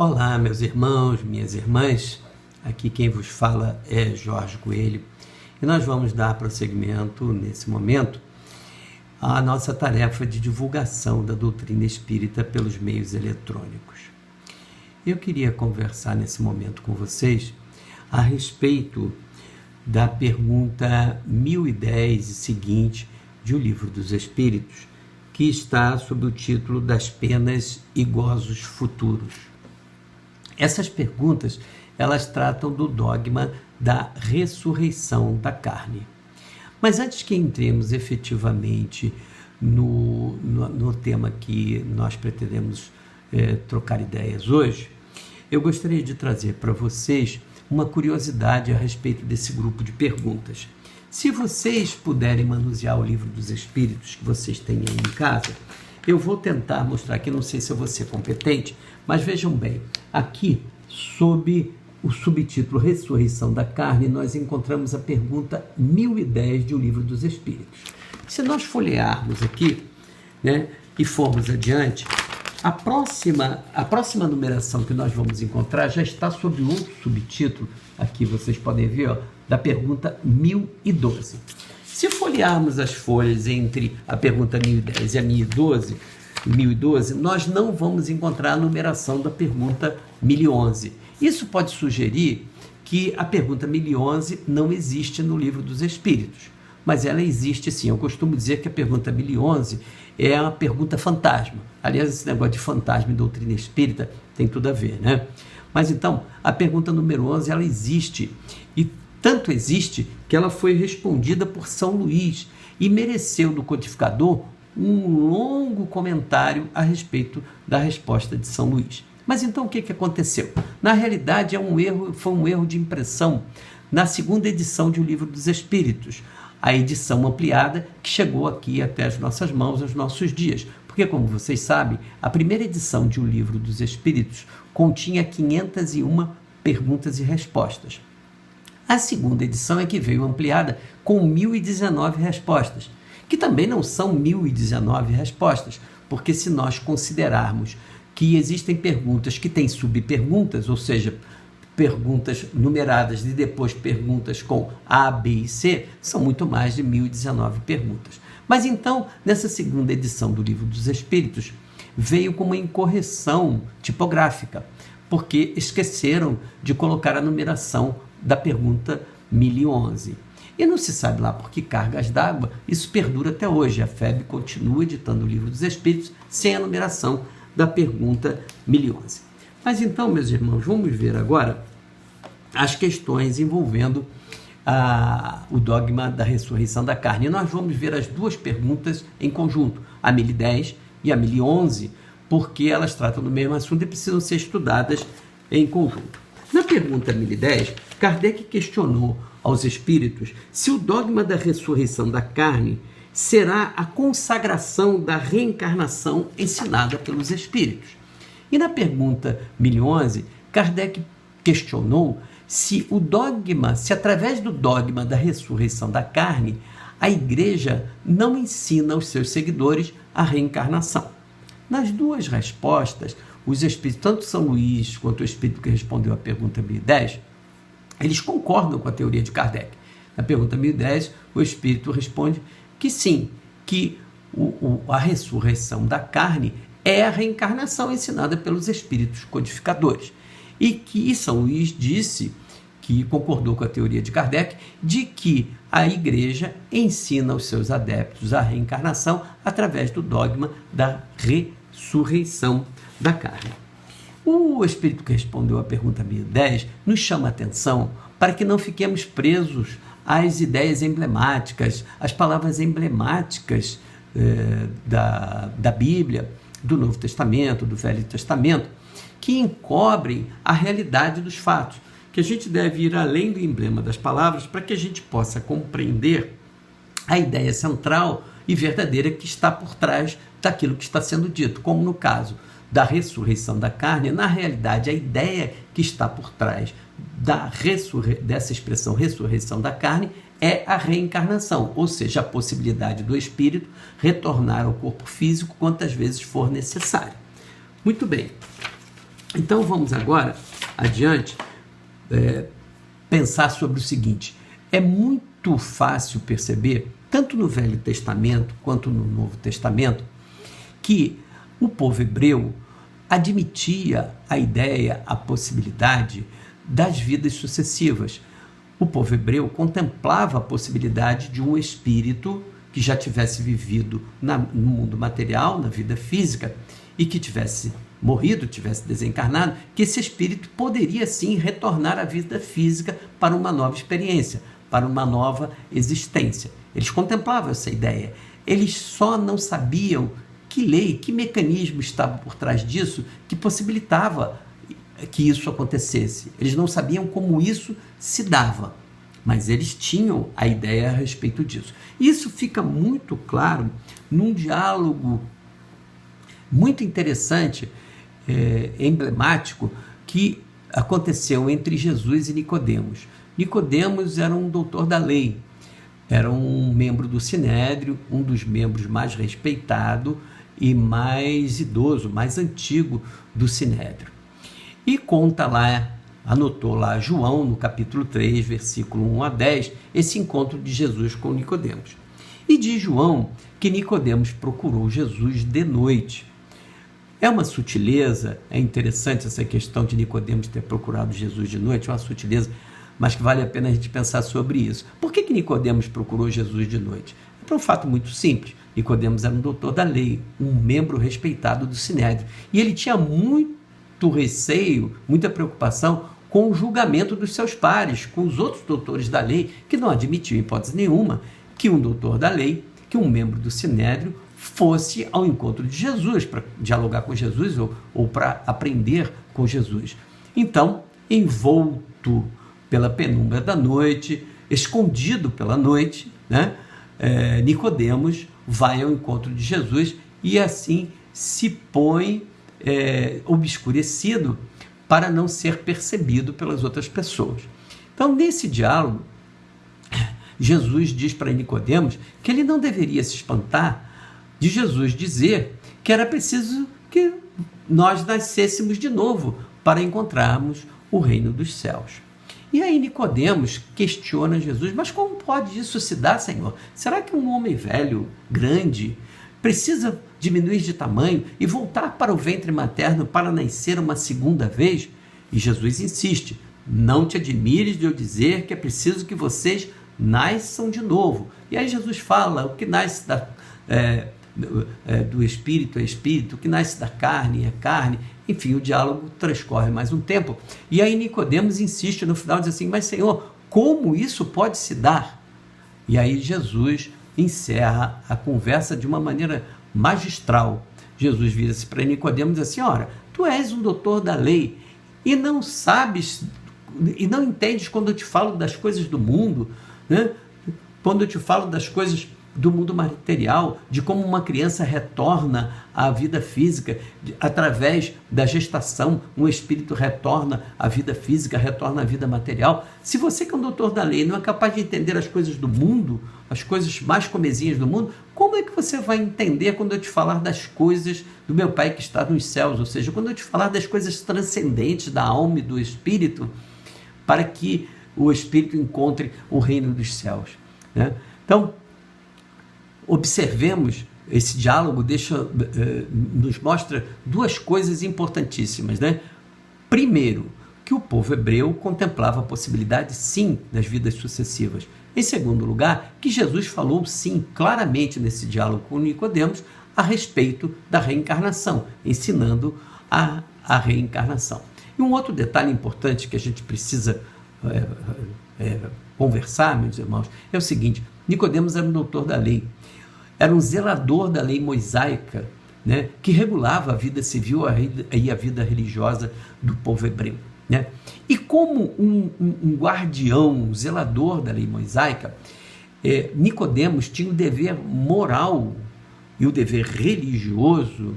Olá, meus irmãos, minhas irmãs, aqui quem vos fala é Jorge Coelho e nós vamos dar prosseguimento nesse momento à nossa tarefa de divulgação da doutrina espírita pelos meios eletrônicos. Eu queria conversar nesse momento com vocês a respeito da pergunta 1010 e seguinte de O Livro dos Espíritos, que está sob o título das penas e gozos futuros. Essas perguntas, elas tratam do dogma da ressurreição da carne. Mas antes que entremos efetivamente no tema que nós pretendemos trocar ideias hoje, eu gostaria de trazer para vocês uma curiosidade a respeito desse grupo de perguntas. Se vocês puderem manusear o Livro dos Espíritos que vocês têm aí em casa, eu vou tentar mostrar aqui, não sei se eu vou ser competente, mas vejam bem, aqui, sob o subtítulo Ressurreição da Carne, nós encontramos a pergunta 1010 de O Livro dos Espíritos. Se nós folhearmos aqui, e formos adiante, a próxima numeração que nós vamos encontrar já está sob outro subtítulo, aqui vocês podem ver, da pergunta 1012. Se folhearmos as folhas entre a pergunta 1010 e a 1012, nós não vamos encontrar a numeração da pergunta 1011. Isso pode sugerir que a pergunta 1011 não existe no Livro dos Espíritos, mas ela existe sim. Eu costumo dizer que a pergunta 1011 é uma pergunta fantasma. Aliás, esse negócio de fantasma e doutrina espírita tem tudo a ver, né? Mas então, a pergunta número 11, ela existe, e tanto existe que ela foi respondida por São Luís e mereceu do codificador um longo comentário a respeito da resposta de São Luís. Mas então o que aconteceu? Na realidade foi um erro de impressão na segunda edição de O Livro dos Espíritos, a edição ampliada que chegou aqui até as nossas mãos, aos nossos dias. Porque, como vocês sabem, a primeira edição de O Livro dos Espíritos continha 501 perguntas e respostas. A segunda edição é que veio ampliada com 1019 respostas, que também não são 1019 respostas, porque se nós considerarmos que existem perguntas que têm subperguntas, ou seja, perguntas numeradas e depois perguntas com A, B e C, são muito mais de 1019 perguntas. Mas então, nessa segunda edição do Livro dos Espíritos, veio com uma incorreção tipográfica, porque esqueceram de colocar a numeração da pergunta 1011. E não se sabe lá por que cargas d'água, isso perdura até hoje. A FEB continua editando o Livro dos Espíritos sem a numeração da pergunta 1011. Mas então, meus irmãos, vamos ver agora as questões envolvendo o dogma da ressurreição da carne. E nós vamos ver as duas perguntas em conjunto, a 1010 e a 1011, porque elas tratam do mesmo assunto e precisam ser estudadas em conjunto. Na pergunta 1010, Kardec questionou aos espíritos se o dogma da ressurreição da carne será a consagração da reencarnação ensinada pelos espíritos. E na pergunta 1011, Kardec questionou se através do dogma da ressurreição da carne, a Igreja não ensina aos seus seguidores a reencarnação. Nas duas respostas, os espíritos, tanto São Luís quanto o espírito que respondeu à pergunta 1010, eles concordam com a teoria de Kardec. Na pergunta 1010, o espírito responde que sim, que a ressurreição da carne é a reencarnação ensinada pelos espíritos codificadores. E que São Luís disse, que concordou com a teoria de Kardec, de que a Igreja ensina aos seus adeptos a reencarnação através do dogma da ressurreição da carne. O espírito que respondeu à pergunta 1010 nos chama a atenção para que não fiquemos presos às ideias emblemáticas, às palavras emblemáticas da Bíblia, do Novo Testamento, do Velho Testamento, que encobrem a realidade dos fatos, que a gente deve ir além do emblema das palavras para que a gente possa compreender a ideia central e verdadeira que está por trás daquilo que está sendo dito, como no caso da ressurreição da carne. Na realidade, a ideia que está por trás dessa expressão ressurreição da carne é a reencarnação, ou seja, a possibilidade do espírito retornar ao corpo físico quantas vezes for necessário. Muito bem. Então vamos agora adiante pensar sobre o seguinte: é muito fácil perceber, tanto no Velho Testamento quanto no Novo Testamento, que o povo hebreu admitia a ideia, a possibilidade das vidas sucessivas. O povo hebreu contemplava a possibilidade de um espírito que já tivesse vivido no mundo material, na vida física, e que tivesse morrido, tivesse desencarnado, que esse espírito poderia sim retornar à vida física para uma nova experiência, para uma nova existência. Eles contemplavam essa ideia. Eles só não sabiam que lei, que mecanismo estava por trás disso que possibilitava que isso acontecesse. Eles não sabiam como isso se dava, mas eles tinham a ideia a respeito disso. Isso fica muito claro num diálogo muito interessante, emblemático, que aconteceu entre Jesus e Nicodemos. Nicodemos era um doutor da lei, era um membro do Sinédrio, um dos membros mais respeitados e mais idoso, mais antigo do Sinédrio. E conta lá, anotou lá João, no capítulo 3, versículo 1 a 10, esse encontro de Jesus com Nicodemos. E diz João que Nicodemos procurou Jesus de noite. É uma sutileza, é interessante essa questão de Nicodemos ter procurado Jesus de noite, é uma sutileza, mas que vale a pena a gente pensar sobre isso. Por que Nicodemos procurou Jesus de noite? É por um fato muito simples. Nicodemos era um doutor da lei, um membro respeitado do Sinédrio, e ele tinha muito receio, muita preocupação com o julgamento dos seus pares, com os outros doutores da lei, que não admitiam, em hipótese nenhuma, que um doutor da lei, que um membro do Sinédrio, fosse ao encontro de Jesus, para dialogar com Jesus ou para aprender com Jesus. Então, envolto pela penumbra da noite, escondido pela noite, né, Nicodemos vai ao encontro de Jesus e assim se põe obscurecido para não ser percebido pelas outras pessoas. Então, nesse diálogo, Jesus diz para Nicodemos que ele não deveria se espantar de Jesus dizer que era preciso que nós nascêssemos de novo para encontrarmos o reino dos céus. E aí Nicodemos questiona Jesus: mas como pode isso se dar, Senhor? Será que um homem velho, grande, precisa diminuir de tamanho e voltar para o ventre materno para nascer uma segunda vez? E Jesus insiste: não te admires de eu dizer que é preciso que vocês nasçam de novo. E aí Jesus fala: o que nasce do espírito é espírito, o que nasce da carne é carne. Enfim, o diálogo transcorre mais um tempo. E aí Nicodemos insiste no final, diz assim: mas Senhor, como isso pode se dar? E aí Jesus encerra a conversa de uma maneira magistral. Jesus vira-se para Nicodemos e diz assim: ora, tu és um doutor da lei e não sabes, e não entendes quando eu te falo das coisas do mundo, né? Quando eu te falo das coisas do mundo material, de como uma criança retorna à vida física, através da gestação, um espírito retorna à vida física, retorna à vida material. Se você que é um doutor da lei não é capaz de entender as coisas do mundo, as coisas mais comezinhas do mundo, como é que você vai entender quando eu te falar das coisas do meu Pai que está nos céus? Ou seja, quando eu te falar das coisas transcendentes da alma e do espírito, para que o espírito encontre o reino dos céus, né? Então, observemos esse diálogo, nos mostra duas coisas importantíssimas, né? Primeiro, que o povo hebreu contemplava a possibilidade, sim, das vidas sucessivas. Em segundo lugar, que Jesus falou, sim, claramente nesse diálogo com Nicodemos, a respeito da reencarnação, ensinando a reencarnação. E um outro detalhe importante que a gente precisa conversar, meus irmãos, é o seguinte: Nicodemos era um doutor da lei, era um zelador da lei mosaica, né, que regulava a vida civil e a vida religiosa do povo hebreu, né? E como um guardião, um zelador da lei mosaica, Nicodemos tinha o dever moral e o dever religioso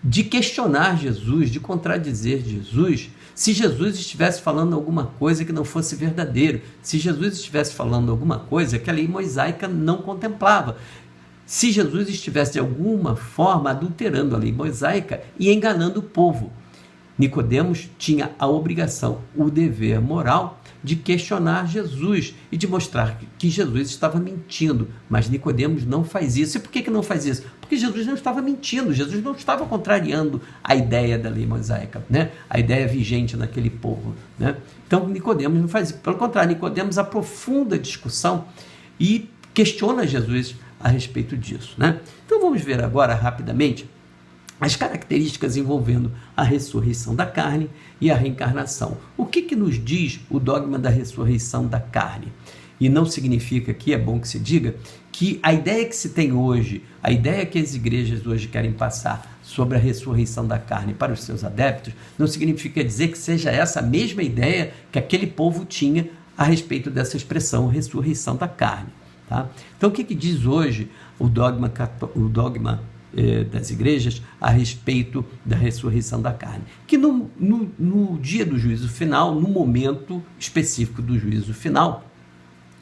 de questionar Jesus, de contradizer Jesus, se Jesus estivesse falando alguma coisa que não fosse verdadeiro, se Jesus estivesse falando alguma coisa que a lei mosaica não contemplava, se Jesus estivesse de alguma forma adulterando a lei mosaica e enganando o povo. Nicodemos tinha a obrigação, o dever moral de questionar Jesus e de mostrar que Jesus estava mentindo, mas Nicodemos não faz isso. E por que não faz isso? Porque Jesus não estava mentindo, Jesus não estava contrariando a ideia da lei mosaica, né? A ideia vigente naquele povo, né? Então Nicodemos não faz isso, pelo contrário, Nicodemos aprofunda a discussão e questiona Jesus a respeito disso, né? Então vamos ver agora rapidamente as características envolvendo a ressurreição da carne e a reencarnação. O que nos diz o dogma da ressurreição da carne? E não significa que, é bom que se diga, que a ideia que se tem hoje, a ideia que as igrejas hoje querem passar sobre a ressurreição da carne para os seus adeptos, não significa dizer que seja essa a mesma ideia que aquele povo tinha a respeito dessa expressão, ressurreição da carne. Tá? Então, o que diz hoje o dogma das igrejas a respeito da ressurreição da carne? Que no dia do juízo final, no momento específico do juízo final,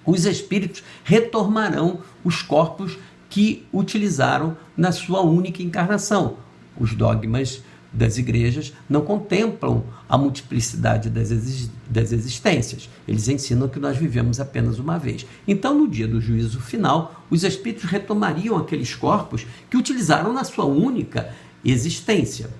os espíritos retornarão os corpos que utilizaram na sua única encarnação. Os dogmas das igrejas não contemplam a multiplicidade das existências. Eles ensinam que nós vivemos apenas uma vez. Então, no dia do juízo final, os espíritos retomariam aqueles corpos que utilizaram na sua única existência.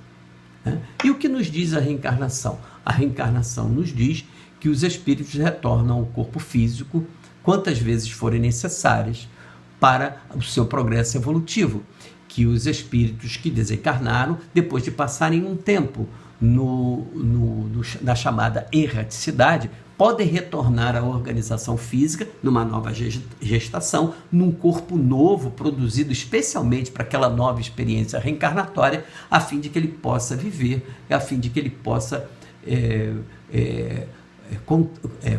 Né? E o que nos diz a reencarnação? A reencarnação nos diz que os espíritos retornam ao corpo físico quantas vezes forem necessárias para o seu progresso evolutivo, que os espíritos que desencarnaram, depois de passarem um tempo na chamada erraticidade, podem retornar à organização física numa nova gestação, num corpo novo, produzido especialmente para aquela nova experiência reencarnatória, a fim de que ele possa viver, a fim de que ele possa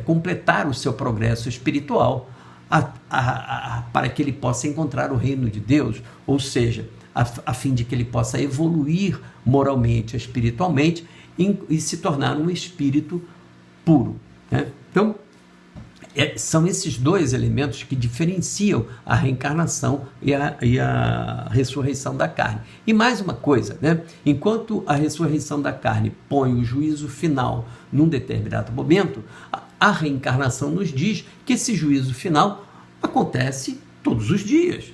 completar o seu progresso espiritual, para que ele possa encontrar o reino de Deus, ou seja, a fim de que ele possa evoluir moralmente, espiritualmente e se tornar um espírito puro. Né? Então, são esses dois elementos que diferenciam a reencarnação e a ressurreição da carne. E mais uma coisa, né? Enquanto a ressurreição da carne põe o juízo final num determinado momento, a reencarnação nos diz que esse juízo final acontece todos os dias.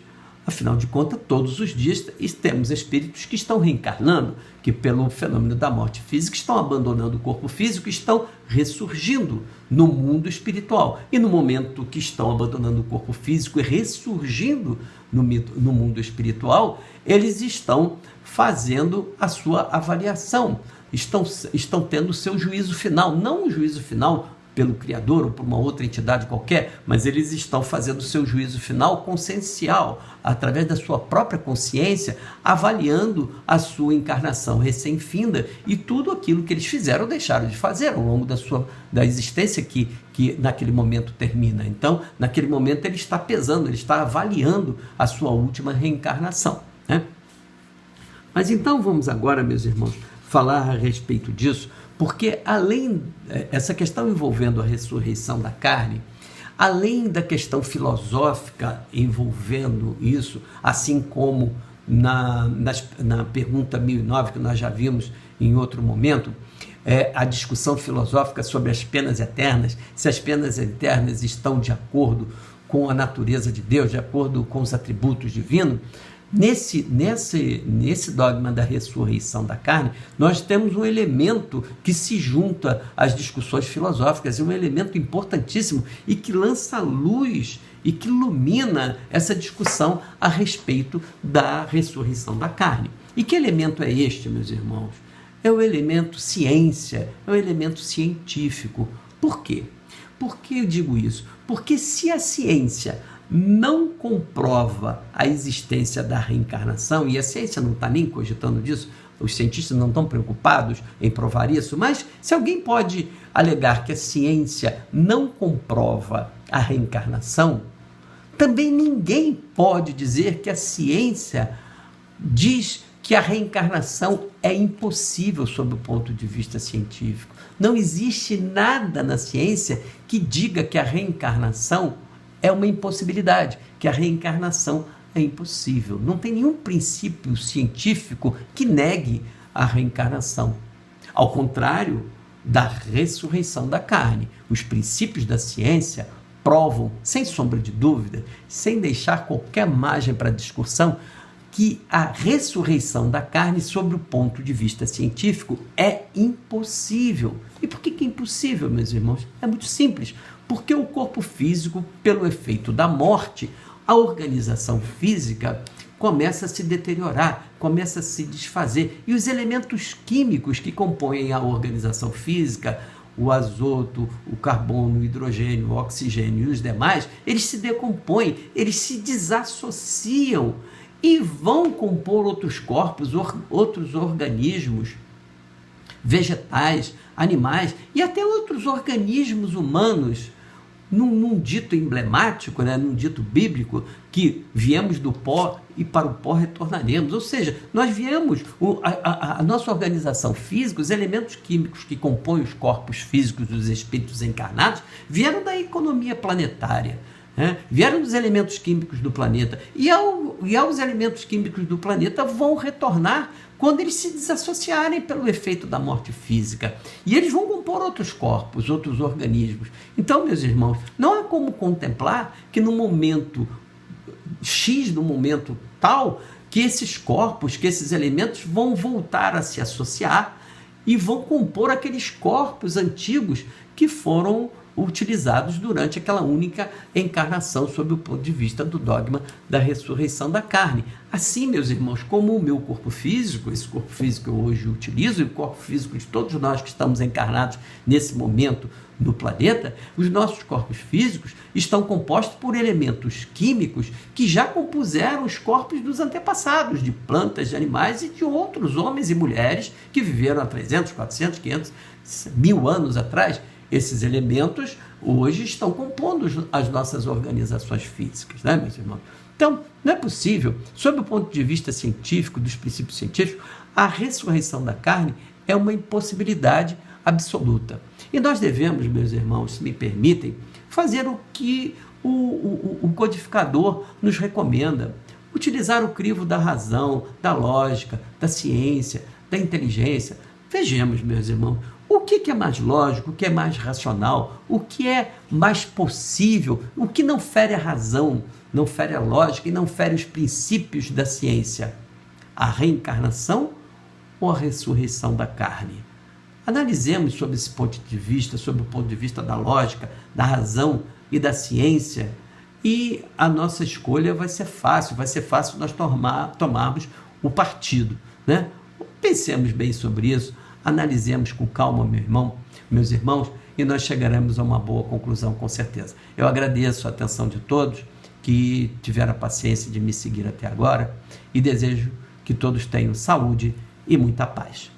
Afinal de contas, todos os dias temos espíritos que estão reencarnando, que pelo fenômeno da morte física estão abandonando o corpo físico e estão ressurgindo no mundo espiritual. E no momento que estão abandonando o corpo físico e ressurgindo no mundo espiritual, eles estão fazendo a sua avaliação, estão tendo o seu juízo final, não o juízo final pelo Criador ou por uma outra entidade qualquer, mas eles estão fazendo o seu juízo final consciencial, através da sua própria consciência, avaliando a sua encarnação recém-finda e tudo aquilo que eles fizeram ou deixaram de fazer ao longo da existência que naquele momento termina. Então, naquele momento ele está pesando, ele está avaliando a sua última reencarnação, né? Mas então vamos agora, meus irmãos, falar a respeito disso, porque além essa questão envolvendo a ressurreição da carne, além da questão filosófica envolvendo isso, assim como na pergunta 1009, que nós já vimos em outro momento, a discussão filosófica sobre as penas eternas, se as penas eternas estão de acordo com a natureza de Deus, de acordo com os atributos divinos. Nesse dogma da ressurreição da carne, nós temos um elemento que se junta às discussões filosóficas, um elemento importantíssimo e que lança luz e que ilumina essa discussão a respeito da ressurreição da carne. E que elemento é este, meus irmãos? É o elemento ciência, é o elemento científico. Por quê? Por que eu digo isso? Porque se a ciência não comprova a existência da reencarnação, e a ciência não está nem cogitando disso, os cientistas não estão preocupados em provar isso, mas se alguém pode alegar que a ciência não comprova a reencarnação, também ninguém pode dizer que a ciência diz que a reencarnação é impossível sob o ponto de vista científico. Não existe nada na ciência que diga que a reencarnação é uma impossibilidade, que a reencarnação é impossível. Não tem nenhum princípio científico que negue a reencarnação. Ao contrário da ressurreição da carne, os princípios da ciência provam, sem sombra de dúvida, sem deixar qualquer margem para discussão, que a ressurreição da carne, sob o ponto de vista científico, é impossível. E por que é impossível, meus irmãos? É muito simples. Porque o corpo físico, pelo efeito da morte, a organização física começa a se deteriorar, começa a se desfazer. E os elementos químicos que compõem a organização física, o azoto, o carbono, o hidrogênio, o oxigênio e os demais, eles se decompõem, eles se desassociam e vão compor outros corpos, outros organismos, vegetais, animais e até outros organismos humanos, num dito emblemático, né, num dito bíblico, que viemos do pó e para o pó retornaremos. Ou seja, nós viemos, a nossa organização física, os elementos químicos que compõem os corpos físicos dos espíritos encarnados, vieram da economia planetária. Vieram dos elementos químicos do planeta e aos elementos químicos do planeta vão retornar quando eles se desassociarem pelo efeito da morte física. E eles vão compor outros corpos, outros organismos. Então, meus irmãos, não há como contemplar que no momento X, no momento tal, que esses corpos, que esses elementos vão voltar a se associar e vão compor aqueles corpos antigos que foram utilizados durante aquela única encarnação, sob o ponto de vista do dogma da ressurreição da carne. Assim, meus irmãos, como o meu corpo físico, esse corpo físico que eu hoje utilizo, e o corpo físico de todos nós que estamos encarnados nesse momento no planeta, os nossos corpos físicos estão compostos por elementos químicos que já compuseram os corpos dos antepassados, de plantas, de animais e de outros homens e mulheres que viveram há 300, 400, 500, 1000 anos atrás. Esses elementos hoje estão compondo as nossas organizações físicas, né, meus irmãos? Então, não é possível, sob o ponto de vista científico, dos princípios científicos, a ressurreição da carne é uma impossibilidade absoluta. E nós devemos, meus irmãos, se me permitem, fazer o que o codificador nos recomenda: utilizar o crivo da razão, da lógica, da ciência, da inteligência. Vejamos, meus irmãos, o que é mais lógico, o que é mais racional, o que é mais possível, o que não fere a razão, não fere a lógica e não fere os princípios da ciência? A reencarnação ou a ressurreição da carne? Analisemos sob esse ponto de vista, sob o ponto de vista da lógica, da razão e da ciência, e a nossa escolha vai ser fácil nós tomarmos o partido, né? Pensemos bem sobre isso, analisemos com calma, meus irmãos, e nós chegaremos a uma boa conclusão, com certeza. Eu agradeço a atenção de todos que tiveram a paciência de me seguir até agora e desejo que todos tenham saúde e muita paz.